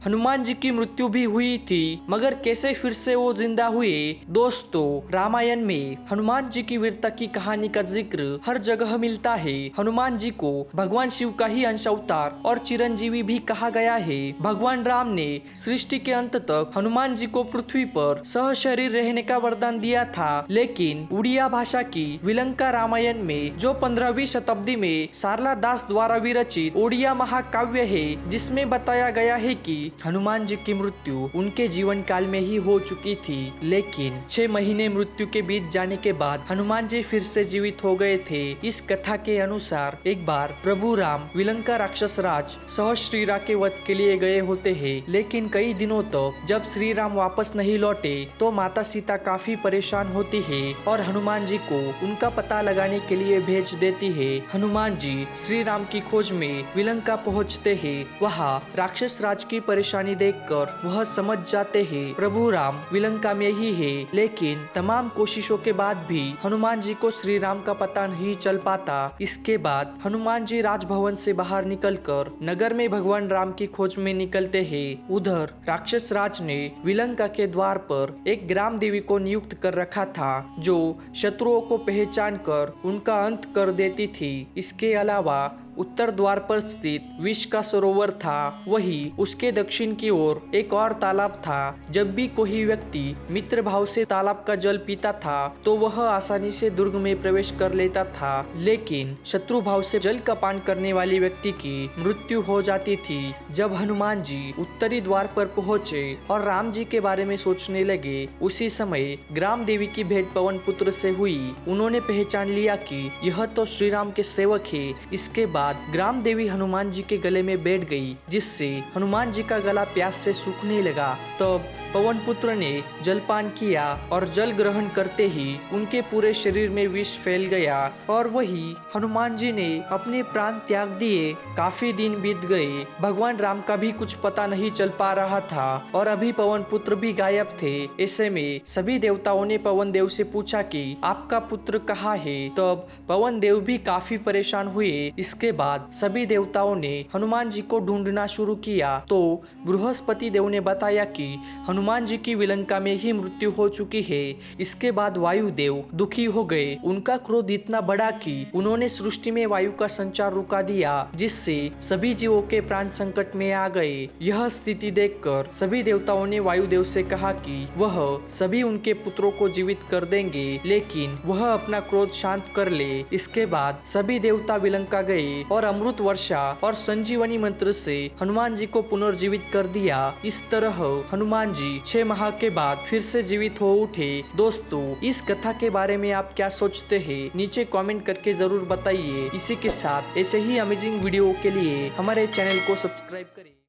हनुमान जी की मृत्यु भी हुई थी, मगर कैसे फिर से वो जिंदा हुए। दोस्तों, रामायण में हनुमान जी की वीरता की कहानी का जिक्र हर जगह मिलता है। हनुमान जी को भगवान शिव का ही अंश अवतार और चिरंजीवी भी कहा गया है। भगवान राम ने सृष्टि के अंत तक हनुमान जी को पृथ्वी पर सहशरीर रहने का वरदान दिया था, लेकिन उड़िया भाषा की विलंका रामायण में जो 15वीं शताब्दी में सारला दास द्वारा विरचित ओडिया महाकाव्य है, जिसमें बताया गया है कि हनुमान जी की मृत्यु उनके जीवन काल में ही हो चुकी थी, लेकिन 6 महीने मृत्यु के बीत जाने के बाद हनुमान जी फिर से जीवित हो गए थे। इस कथा के अनुसार एक बार प्रभु राम विलंका राक्षस राज सहस्रीरा के वध के लिए गए होते हैं, लेकिन कई दिनों तक जब श्री राम वापस नहीं लौटे तो माता सीता काफी परेशान होती है और हनुमान जी को उनका पता लगाने के लिए भेज देती है। हनुमान जी श्री राम की खोज में विलंका पहुंचते हैं। वहाँ राक्षस राज की परेशानी देखकर वह समझ जाते हैं प्रभु राम विलंका में ही है, लेकिन तमाम कोशिशों के बाद भी हनुमान जी को श्री राम का पता नहीं चल पाता। इसके बाद हनुमान जी राजभवन से बाहर निकलकर नगर में भगवान राम की खोज में निकलते हैं। उधर राक्षस राज ने विलंका के द्वार पर एक ग्राम देवी को नियुक्त कर रखा था, जो शत्रुओं को पहचान कर उनका अंत कर देती थी। इसके अलावा उत्तर द्वार पर स्थित विष का सरोवर था, वही उसके दक्षिण की ओर एक और तालाब था। जब भी कोई व्यक्ति मित्र भाव से तालाब का जल पीता था तो वह आसानी से दुर्ग में प्रवेश कर लेता था, लेकिन शत्रु भाव से जल का पान करने वाले व्यक्ति की मृत्यु हो जाती थी। जब हनुमान जी उत्तरी द्वार पर पहुंचे और राम जी के बारे में सोचने लगे, उसी समय ग्राम देवी की भेंट पवन पुत्र से हुई। उन्होंने पहचान लिया कि यह तो श्री राम के सेवक है। इसके बाद ग्राम देवी हनुमान जी के गले में बैठ गई, जिससे हनुमान जी का गला प्यास से सूखने लगा। तब पवन पुत्र ने जलपान किया और जल ग्रहण करते ही उनके पूरे शरीर में विष फैल गया और वही हनुमान जी ने अपने प्राण त्याग दिए। काफी दिन बीत गए, भगवान राम का भी कुछ पता नहीं चल पा रहा था और अभी पवन पुत्र भी गायब थे। ऐसे में सभी देवताओं ने पवन देव से पूछा कि आपका पुत्र कहाँ है। तब पवन देव भी काफी परेशान हुए। इसके बाद सभी देवताओं ने हनुमान जी को ढूंढना शुरू किया तो बृहस्पति देव ने बताया कि हनुमान जी की विलंका में ही मृत्यु हो चुकी है। इसके बाद वायुदेव दुखी हो गए। उनका क्रोध इतना बढ़ा कि उन्होंने सृष्टि में वायु का संचार रुका दिया, जिससे सभी जीवों के प्राण संकट में आ गए। यह स्थिति देखकर सभी देवताओं ने वायुदेव से कहा कि वह सभी उनके पुत्रों को जीवित कर देंगे, लेकिन वह अपना क्रोध शांत कर ले। इसके बाद सभी देवता विलंका गए और अमृत वर्षा और संजीवनी मंत्र से हनुमान जी को पुनर्जीवित कर दिया। इस तरह हनुमान जी 6 माह के बाद फिर से जीवित हो उठे। दोस्तों, इस कथा के बारे में आप क्या सोचते हैं, नीचे कमेंट करके जरूर बताइए। इसी के साथ ऐसे ही अमेजिंग वीडियो के लिए हमारे चैनल को सब्सक्राइब करें।